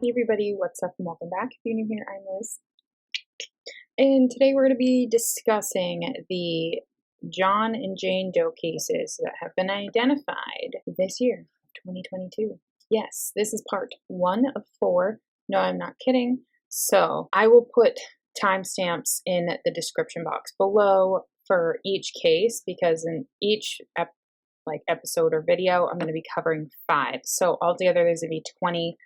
Hey everybody, what's up and welcome back. If you're new here, I'm Liz. And today we're going to be discussing the John and Jane Doe cases that have been identified this year, 2022. Yes, this is part 1 of 4. No, I'm not kidding. So I will put timestamps in the description box below for each case because in each episode or video, I'm going to be covering 5. So altogether, there's going to be 20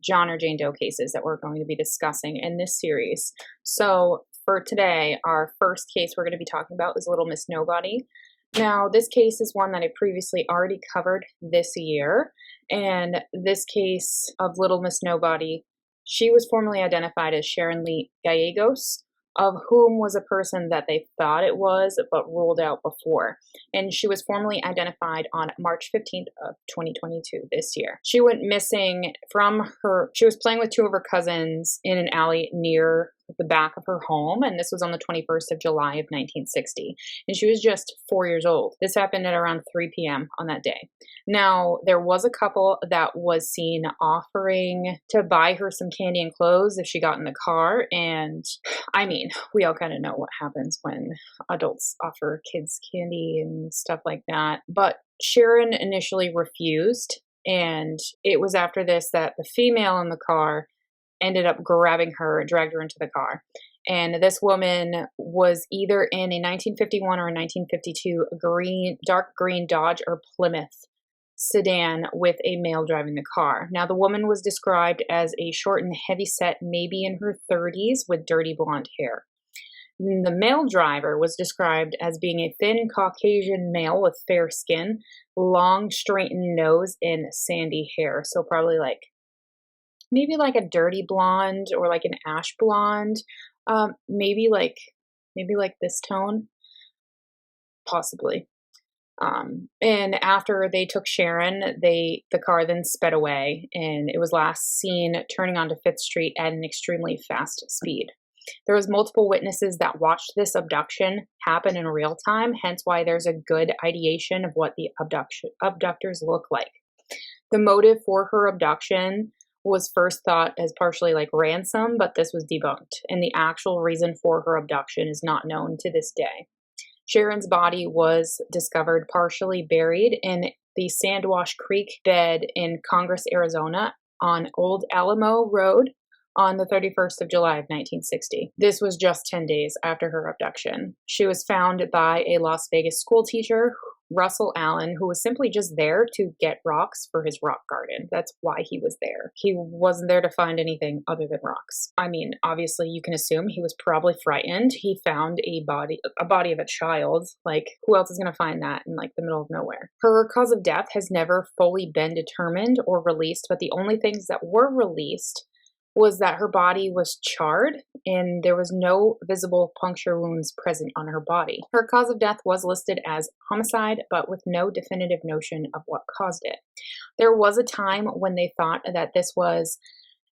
John or Jane Doe cases that we're going to be discussing in this series. So for today, our first case we're going to be talking about is Little Miss Nobody. Now, this case is one that I previously already covered this year, and this case of Little Miss Nobody, she was formerly identified as Sharon Lee Gallegos, of whom was a person that they thought it was, but ruled out before. And she was formally identified on March 15th of 2022 this year. She went missing she was playing with 2 of her cousins in an alley near the back of her home, and this was on the 21st of July of 1960. And she was just 4 years old. This happened at around 3 p.m. on that day. Now, there was a couple that was seen offering to buy her some candy and clothes if she got in the car, and I mean, we all kind of know what happens when adults offer kids candy and stuff like that. But Sharon initially refused, and it was after this that the female in the car ended up grabbing her and dragged her into the car. And this woman was either in a 1951 or a 1952 dark green Dodge or Plymouth sedan with a male driving the car. Now, the woman was described as a short and heavy-set, maybe in her 30s, with dirty blonde hair. The male driver was described as being a thin Caucasian male with fair skin, long straightened nose, and sandy hair. So probably maybe like a dirty blonde or like an ash blonde, maybe like this tone, possibly. And after they took Sharon, the car then sped away, and it was last seen turning onto 5th Street at an extremely fast speed. There was multiple witnesses that watched this abduction happen in real time, hence why there's a good ideation of what the abductors look like. The motive for her abduction was first thought as partially like ransom, but this was debunked, and the actual reason for her abduction is not known to this day. Sharon's body was discovered partially buried in the Sandwash Creek bed in Congress, Arizona, on Old Alamo Road on the 31st of July of 1960. This was just 10 days after her abduction. She was found by a Las Vegas school teacher, Russell Allen, who was simply just there to get rocks for his rock garden. That's why he was there. He wasn't there to find anything other than rocks. I mean, obviously you can assume he was probably frightened. He found a body of a child. Like, who else is going to find that in the middle of nowhere? Her cause of death has never fully been determined or released, but the only things that were released was that her body was charred and there was no visible puncture wounds present on her body. Her cause of death was listed as homicide, but with no definitive notion of what caused it. There was a time when they thought that this was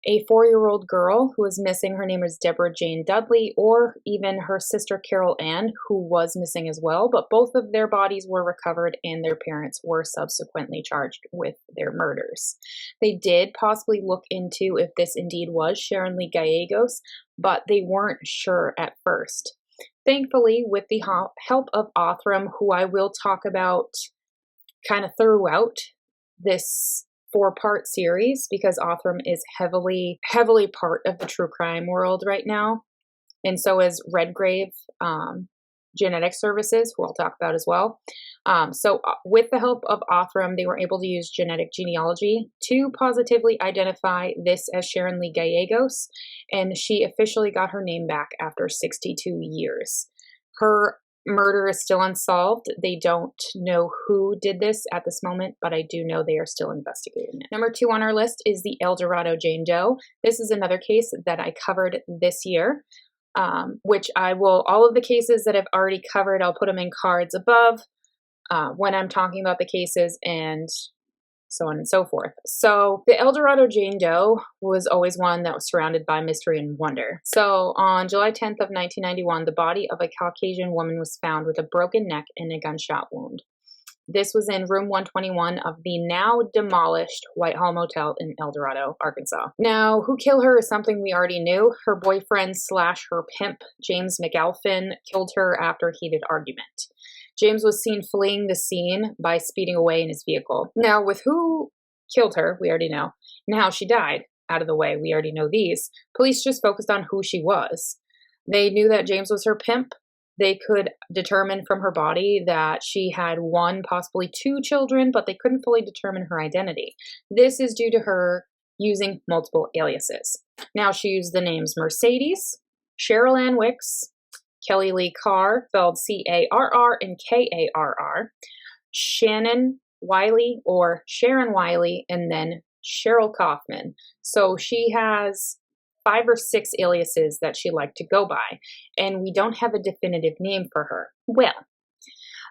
a 4-year-old girl who was missing. Her name is Deborah Jane Dudley, or even her sister Carol Ann, who was missing as well, but both of their bodies were recovered and their parents were subsequently charged with their murders. They did possibly look into if this indeed was Sharon Lee Gallegos, but they weren't sure at first. Thankfully, with the help of Othram, who I will talk about kind of throughout this 4-part series, because Othram is heavily part of the true crime world right now, and so is Redgrave Genetic Services, who I'll talk about as well. So with the help of Othram, they were able to use genetic genealogy to positively identify this as Sharon Lee Gallegos, and she officially got her name back after 62 years. Her murder is still unsolved. They don't know who did this at this moment, but I do know they are still investigating it. Number 2 on our list is the Dorado Jane Doe. This is another case that I covered this year, which all of the cases that I've already covered, I'll put them in cards above when I'm talking about the cases, and so on and so forth. So the Dorado Jane Doe was always one that was surrounded by mystery and wonder. So on July 10th of 1991, the body of a Caucasian woman was found with a broken neck and a gunshot wound. This was in room 121 of the now demolished Whitehall Motel in El Dorado, Arkansas. Now, who killed her is something we already knew. Her boyfriend / her pimp, James McAlpin, killed her after a heated argument. James was seen fleeing the scene by speeding away in his vehicle. Now, with who killed her, we already know, and how she died. Out of the way, we already know these. Police just focused on who she was. They knew that James was her pimp. They could determine from her body that she had 1, possibly 2 children, but they couldn't fully determine her identity. This is due to her using multiple aliases. Now, she used the names Mercedes, Cheryl Ann Wicks, Kelly Lee Carr, spelled C-A-R-R and K-A-R-R, Shannon Wiley or Sharon Wiley, and then Cheryl Kaufman. So she has 5 or 6 aliases that she liked to go by, and we don't have a definitive name for her. Well,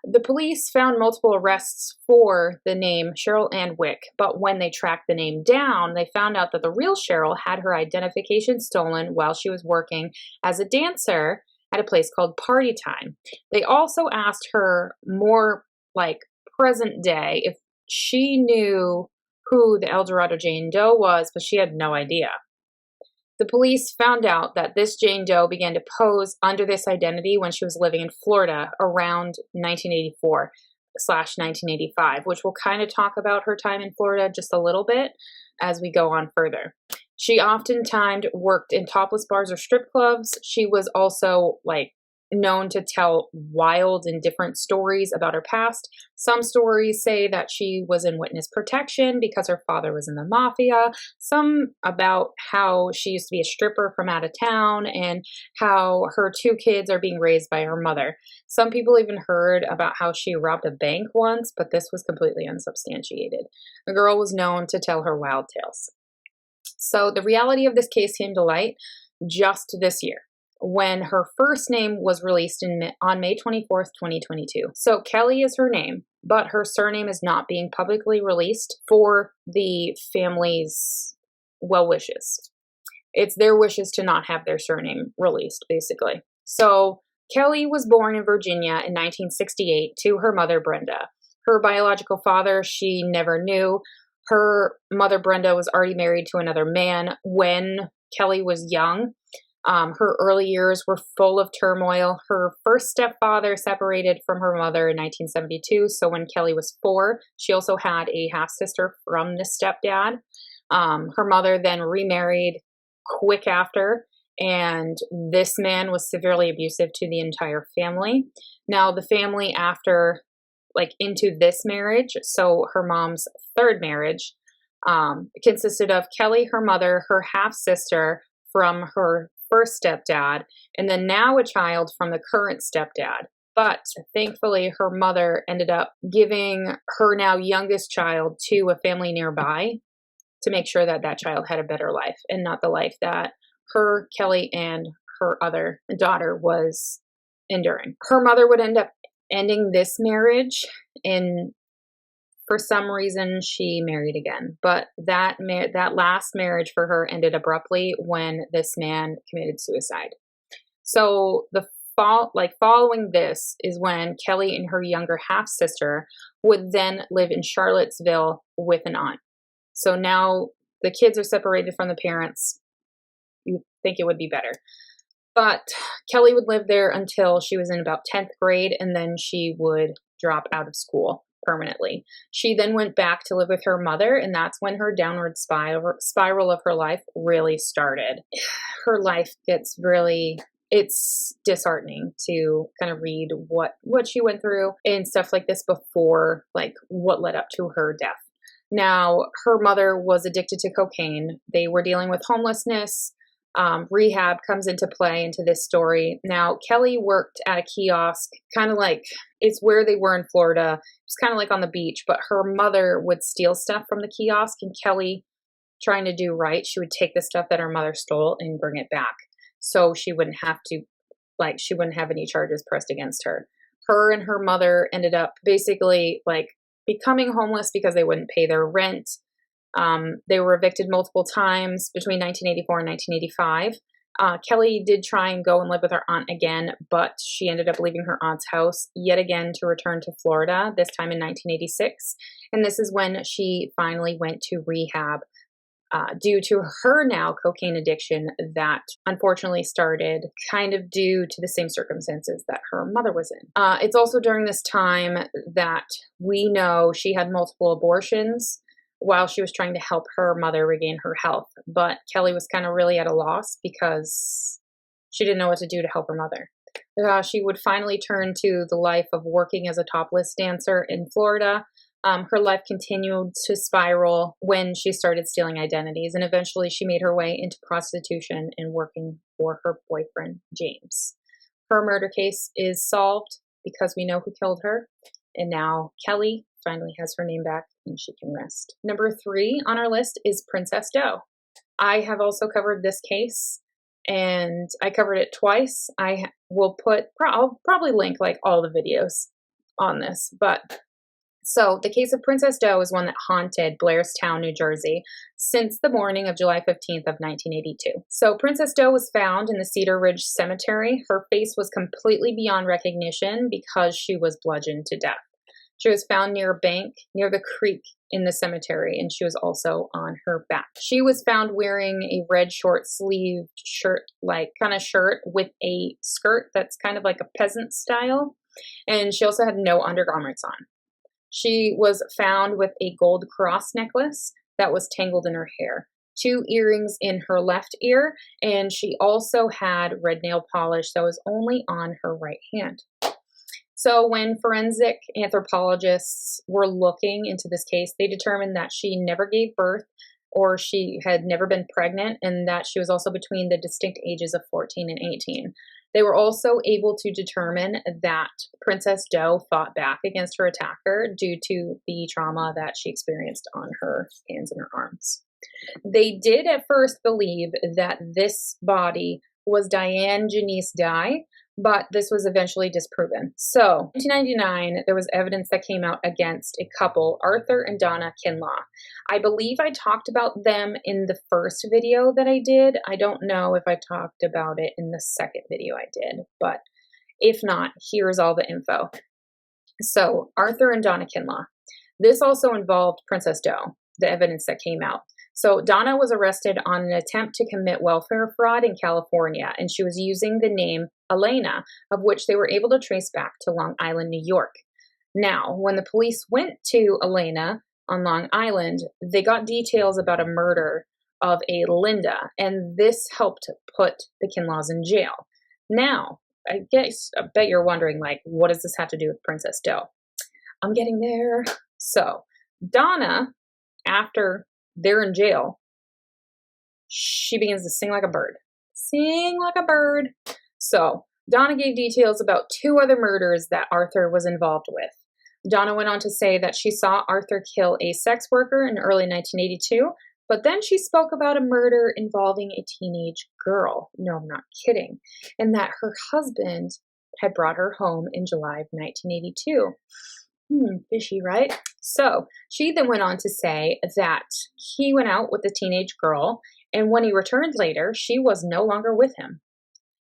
the police found multiple arrests for the name Cheryl Ann Wick, but when they tracked the name down, they found out that the real Cheryl had her identification stolen while she was working as a dancer at a place called Party Time. They also asked her more like present day if she knew who the Dorado Jane Doe was, but she had no idea. The police found out that this Jane Doe began to pose under this identity when she was living in Florida around 1984/1985, which we'll kind of talk about her time in Florida just a little bit as we go on further. She oftentimes worked in topless bars or strip clubs. She was also known to tell wild and different stories about her past. Some stories say that she was in witness protection because her father was in the mafia. Some about how she used to be a stripper from out of town and how her 2 kids are being raised by her mother. Some people even heard about how she robbed a bank once, but this was completely unsubstantiated. The girl was known to tell her wild tales. So the reality of this case came to light just this year, when her first name was released on May 24th, 2022. So Kelly is her name, but her surname is not being publicly released for the family's well wishes. It's their wishes to not have their surname released, basically. So Kelly was born in Virginia in 1968 to her mother, Brenda. Her biological father, she never knew. Her mother, Brenda, was already married to another man when Kelly was young. Her early years were full of turmoil. Her first stepfather separated from her mother in 1972. So when Kelly was 4, she also had a half-sister from the stepdad. Her mother then remarried quick after, and this man was severely abusive to the entire family. Now, the family after, into this marriage, so her mom's 3rd marriage, consisted of Kelly, her mother, her half-sister from her first stepdad, and then now a child from the current stepdad. But thankfully, her mother ended up giving her now youngest child to a family nearby to make sure that that child had a better life and not the life that her, Kelly, and her other daughter was enduring. Her mother would end up ending this marriage, and for some reason she married again. But that last marriage for her ended abruptly when this man committed suicide. So following this is when Kelly and her younger half sister would then live in Charlottesville with an aunt. So now the kids are separated from the parents. You think it would be better. But Kelly would live there until she was in about 10th grade, and then she would drop out of school permanently. She then went back to live with her mother, and that's when her downward spiral of her life really started. Her life gets it's disheartening to kind of read what she went through and stuff like this before, what led up to her death. Now, her mother was addicted to cocaine. They were dealing with homelessness. Rehab comes into play into this story. Now, Kelly worked at a kiosk, kind of it's where they were in Florida. It's kind of on the beach, but her mother would steal stuff from the kiosk, and Kelly, trying to do right, she would take the stuff that her mother stole and bring it back. So she wouldn't have to, she wouldn't have any charges pressed against her. Her and her mother ended up basically becoming homeless because they wouldn't pay their rent. They were evicted multiple times between 1984 and 1985. Kelly did try and go and live with her aunt again, but she ended up leaving her aunt's house yet again to return to Florida, this time in 1986. And this is when she finally went to rehab due to her now cocaine addiction that unfortunately started kind of due to the same circumstances that her mother was in. It's also during this time that we know she had multiple abortions while she was trying to help her mother regain her health. But Kelly was kind of really at a loss because she didn't know what to do to help her mother. She would finally turn to the life of working as a topless dancer in Florida. Her life continued to spiral when she started stealing identities, and eventually she made her way into prostitution and working for her boyfriend, James. Her murder case is solved because we know who killed her, and now Kelly finally has her name back and she can rest. Number 3 on our list is Princess Doe. I have also covered this case, and I covered it twice. I'll probably link like all the videos on this, but so the case of Princess Doe is one that haunted Blairstown, New Jersey since the morning of July 15th of 1982. So Princess Doe was found in the Cedar Ridge Cemetery. Her face was completely beyond recognition because she was bludgeoned to death. She was found near a bank near the creek in the cemetery, and she was also on her back. She was found wearing a red short-sleeved shirt, like kind of shirt with a skirt that's kind of like a peasant style, and she also had no undergarments on. She was found with a gold cross necklace that was tangled in her hair, 2 earrings in her left ear, and she also had red nail polish that was only on her right hand. So when forensic anthropologists were looking into this case, they determined that she never gave birth or she had never been pregnant, and that she was also between the distinct ages of 14 and 18. They were also able to determine that Princess Doe fought back against her attacker due to the trauma that she experienced on her hands and her arms. They did at first believe that this body was Diane Janice Dye, but this was eventually disproven. So, in 1999, there was evidence that came out against a couple, Arthur and Donna Kinlaw. I believe I talked about them in the first video that I did. I don't know if I talked about it in the second video I did, but if not, here's all the info. So, Arthur and Donna Kinlaw. This also involved Princess Doe, the evidence that came out. So Donna was arrested on an attempt to commit welfare fraud in California, and she was using the name Elena, of which they were able to trace back to Long Island, New York. Now, when the police went to Elena on Long Island, they got details about a murder of a Linda, and this helped put the Kinlaws in jail. Now, I bet you're wondering, like, what does this have to do with Princess Doe? I'm getting there. So, Donna, after they're in jail, she begins to sing like a bird. Sing like a bird. So, Donna gave details about 2 other murders that Arthur was involved with. Donna went on to say that she saw Arthur kill a sex worker in early 1982, but then she spoke about a murder involving a teenage girl. No, I'm not kidding. And that her husband had brought her home in July of 1982. Fishy, right? So she then went on to say that he went out with the teenage girl, and when he returned later, she was no longer with him.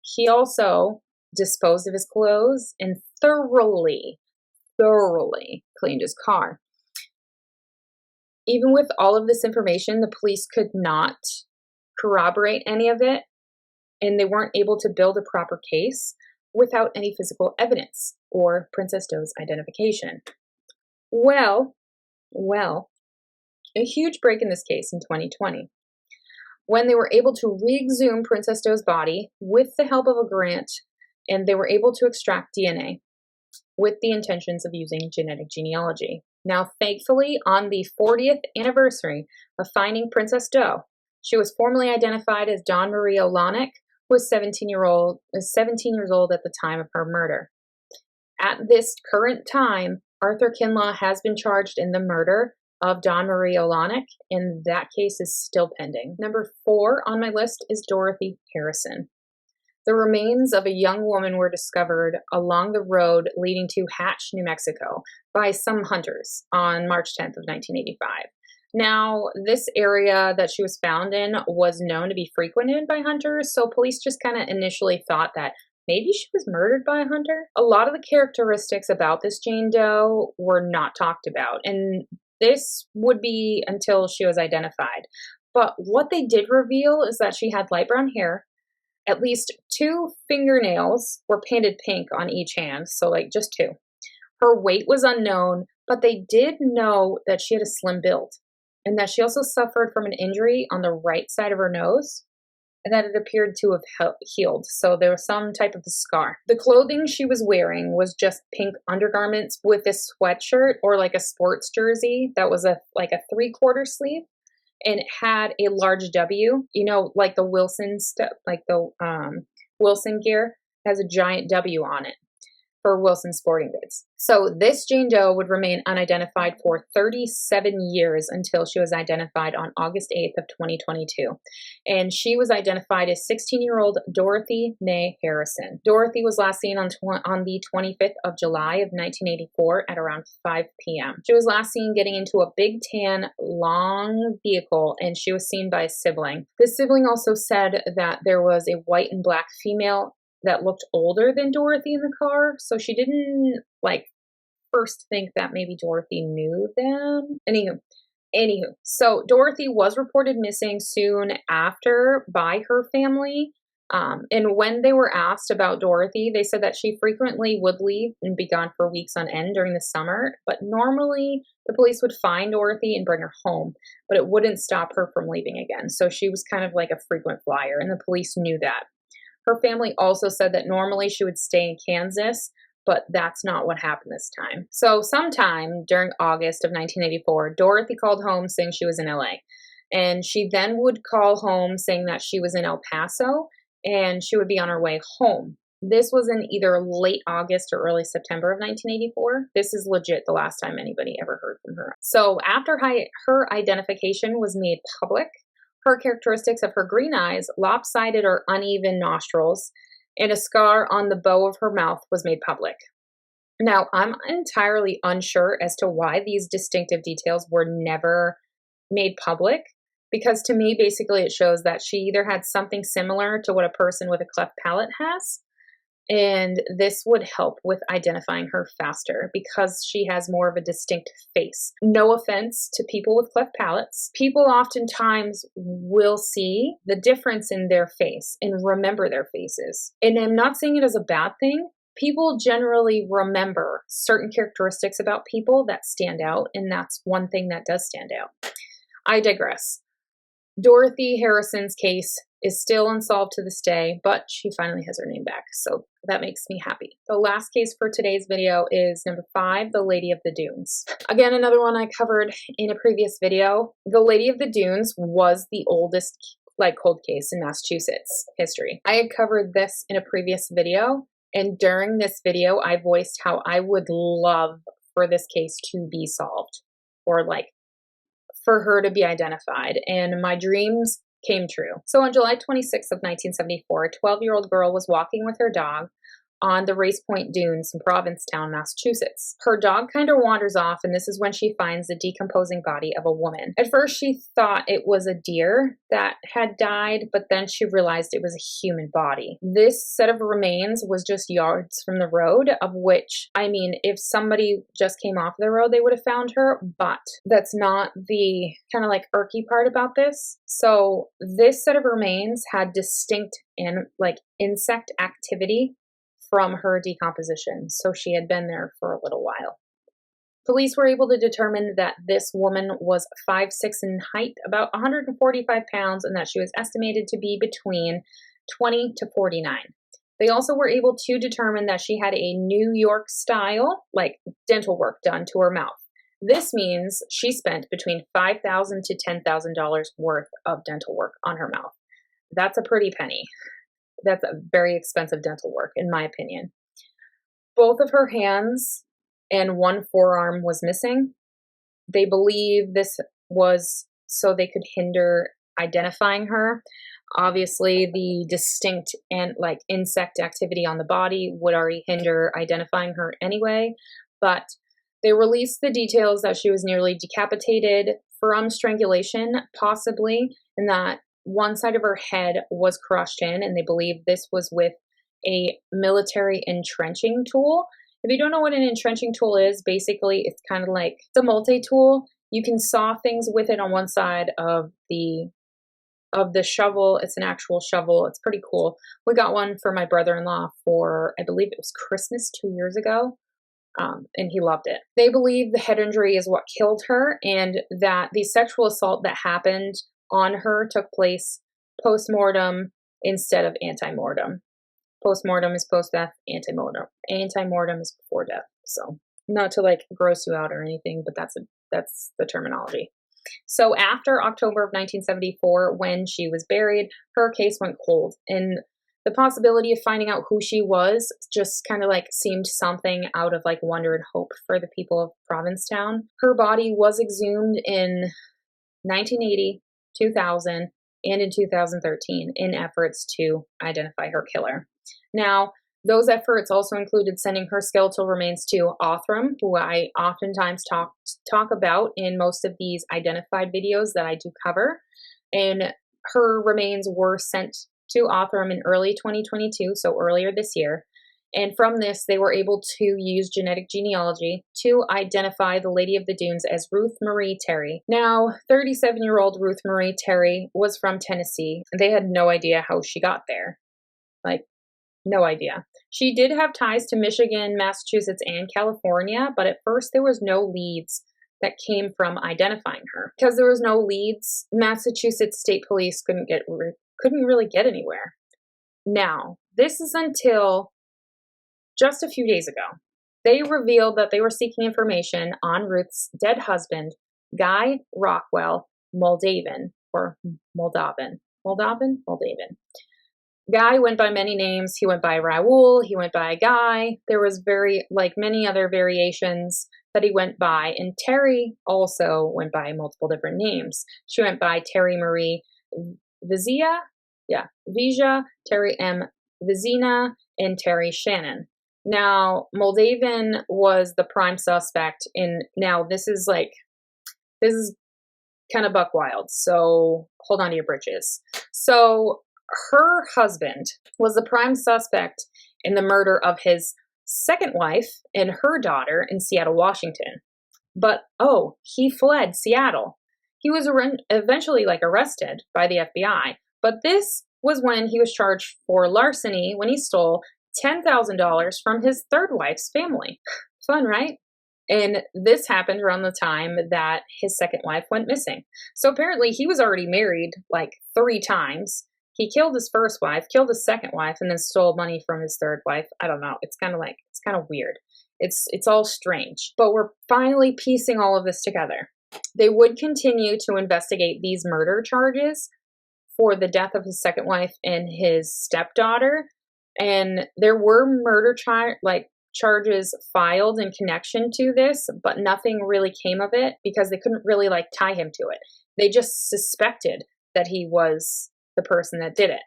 He also disposed of his clothes and thoroughly cleaned his car. Even with all of this information, the police could not corroborate any of it, and they weren't able to build a proper case without any physical evidence or Princess Doe's identification. Well, a huge break in this case in 2020, when they were able to re-exhume Princess Doe's body with the help of a grant, and they were able to extract DNA with the intentions of using genetic genealogy. Now, thankfully, on the 40th anniversary of finding Princess Doe, she was formally identified as Dawn Marie Olonick, who was 17 years old at the time of her murder. At this current time, Arthur Kinlaw has been charged in the murder of Dawn Marie Olonick, and that case is still pending. Number 4 on my list is Dorothy Harrison. The remains of a young woman were discovered along the road leading to Hatch, New Mexico, by some hunters on March 10th of 1985. Now, this area that she was found in was known to be frequented by hunters, so police just kind of initially thought that maybe she was murdered by a hunter. A lot of the characteristics about this Jane Doe were not talked about, and this would be until she was identified. But what they did reveal is that she had light brown hair. At least 2 fingernails were painted pink on each hand, so like just 2. Her weight was unknown, but they did know that she had a slim build and that she also suffered from an injury on the right side of her nose and that it appeared to have healed. So there was some type of a scar. The clothing she was wearing was just pink undergarments with a sweatshirt or like a sports jersey that was like a 3/4 sleeve. And it had a large W, like the Wilson stuff, like the Wilson gear has a giant W on it for Wilson Sporting Goods. So this Jane Doe would remain unidentified for 37 years until she was identified on August 8th of 2022. And she was identified as 16-year-old Dorothy Mae Harrison. Dorothy was last seen on the 25th of July of 1984 at around 5 p.m. She was last seen getting into a big tan, long vehicle, and she was seen by a sibling. This sibling also said that there was a white and black female that looked older than Dorothy in the car, so she didn't first think that maybe Dorothy knew them. Anywho, so Dorothy was reported missing soon after by her family. And when they were asked about Dorothy, they said that she frequently would leave and be gone for weeks on end during the summer, but normally the police would find Dorothy and bring her home, but it wouldn't stop her from leaving again. So she was kind of like a frequent flyer, and the police knew that. Her family also said that normally she would stay in Kansas, but that's not what happened this time. So sometime during August of 1984, Dorothy called home saying she was in LA. And she then would call home saying that she was in El Paso and she would be on her way home. This was in either late August or early September of 1984. This is legit the last time anybody ever heard from her. So after her identification was made public, her characteristics of her green eyes, lopsided or uneven nostrils, and a scar on the bow of her mouth was made public. Now, I'm entirely unsure as to why these distinctive details were never made public, because to me, basically, it shows that she either had something similar to what a person with a cleft palate has, and this would help with identifying her faster because she has more of a distinct face. No offense to people with cleft palates. People oftentimes will see the difference in their face and remember their faces. And I'm not saying it as a bad thing. People generally remember certain characteristics about people that stand out, and that's one thing that does stand out. I digress. Dorothy Harrison's case is still unsolved to this day, but she finally has her name back, so that makes me happy. The last case for today's video is number 5, the Lady of the Dunes. Again, another one I covered in a previous video. The Lady of the Dunes was the oldest cold case in Massachusetts history. I had covered this in a previous video, and during this video, I voiced how I would love for this case to be solved, or for her to be identified, and my dreams came true. So on July 26th of 1974, a 12-year-old girl was walking with her dog on the Race Point Dunes in Provincetown, Massachusetts. Her dog kind of wanders off, and this is when she finds the decomposing body of a woman. At first, she thought it was a deer that had died, but then she realized it was a human body. This set of remains was just yards from the road, of which, if somebody just came off the road, they would have found her, but that's not the kind of irky part about this. So this set of remains had distinct and insect activity from her decomposition, so she had been there for a little while. Police were able to determine that this woman was 5'6" in height, about 145 pounds, and that she was estimated to be between 20 to 49. They also were able to determine that she had a New York style, dental work done to her mouth. This means she spent between $5,000 to $10,000 worth of dental work on her mouth. That's a pretty penny. That's a very expensive dental work, in my opinion. Both of her hands and one forearm was missing. They believe this was so they could hinder identifying her. Obviously, the distinct and insect activity on the body would already hinder identifying her anyway, but they released the details that she was nearly decapitated, from strangulation, possibly, and that one side of her head was crushed in, and they believe this was with a military entrenching tool. If you don't know what an entrenching tool is, basically it's kind of like it's a multi-tool. You can saw things with it on one side of the shovel. It's an actual shovel. It's pretty cool. We got one for my brother-in-law for, I believe it was Christmas 2 years ago. And he loved it. They believe the head injury is what killed her, and that the sexual assault that happened on her took place post-mortem instead of anti-mortem. Post-mortem is post-death, anti-mortem is before death. So not to like gross you out or anything, but that's the terminology. So after October of 1974, when she was buried, her case went cold, and the possibility of finding out who she was just kind of like seemed something out of like wonder and hope for the people of Provincetown. Her body was exhumed in 1980, 2000, and in 2013 in efforts to identify her killer. Now, those efforts also included sending her skeletal remains to Othram, who I oftentimes talk about in most of these identified videos that I do cover. And her remains were sent to Othram in early 2022, so earlier this year. And from this, they were able to use genetic genealogy to identify the Lady of the Dunes as Ruth Marie Terry. Now, 37-year-old Ruth Marie Terry was from Tennessee. They had no idea how she got there. Like, no idea. She did have ties to Michigan, Massachusetts, and California, but at first there was no leads that came from identifying her. Because there was no leads, Massachusetts State Police couldn't really get anywhere. Now, this is until just a few days ago. They revealed that they were seeking information on Ruth's dead husband, Guy Rockwell Moldavan, or Moldavan. Guy went by many names. He went by Raoul, he went by Guy. There was many other variations that he went by. And Terry also went by multiple different names. She went by Terry Marie Vizia, Terry M. Vizina, and Terry Shannon. Now, Moldavan was the prime suspect this is kind of buck wild, so hold on to your britches. So, her husband was the prime suspect in the murder of his second wife and her daughter in Seattle, Washington. But, he fled Seattle. He was eventually arrested by the FBI, but this was when he was charged for larceny when he stole $10,000 from his third wife's family. Fun, right? And this happened around the time that his second wife went missing. So apparently he was already married 3 times. He killed his first wife, killed his second wife, and then stole money from his third wife. I don't know. It's kind of weird. It's all strange. But we're finally piecing all of this together. They would continue to investigate these murder charges for the death of his second wife and his stepdaughter. And there were murder charges filed in connection to this, but nothing really came of it because they couldn't really tie him to it. They just suspected that he was the person that did it.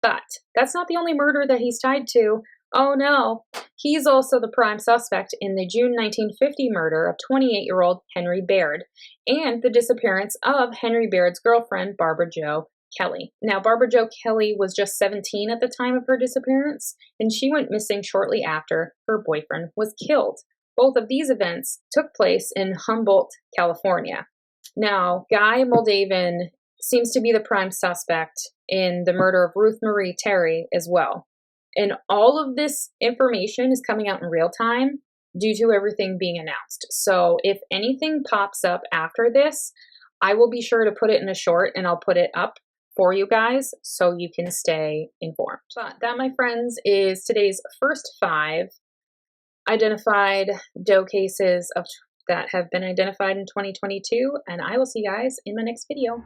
But that's not the only murder that he's tied to. Oh no, he's also the prime suspect in the June 1950 murder of 28-year-old Henry Baird and the disappearance of Henry Baird's girlfriend, Barbara Jo Kelly. Now, Barbara Jo Kelly was just 17 at the time of her disappearance, and she went missing shortly after her boyfriend was killed. Both of these events took place in Humboldt, California. Now, Guy Moldavan seems to be the prime suspect in the murder of Ruth Marie Terry as well. And all of this information is coming out in real time due to everything being announced. So if anything pops up after this, I will be sure to put it in a short and I'll put it up for you guys so you can stay informed. But that, my friends, is today's first 5 identified Doe cases that have been identified in 2022, and I will see you guys in my next video.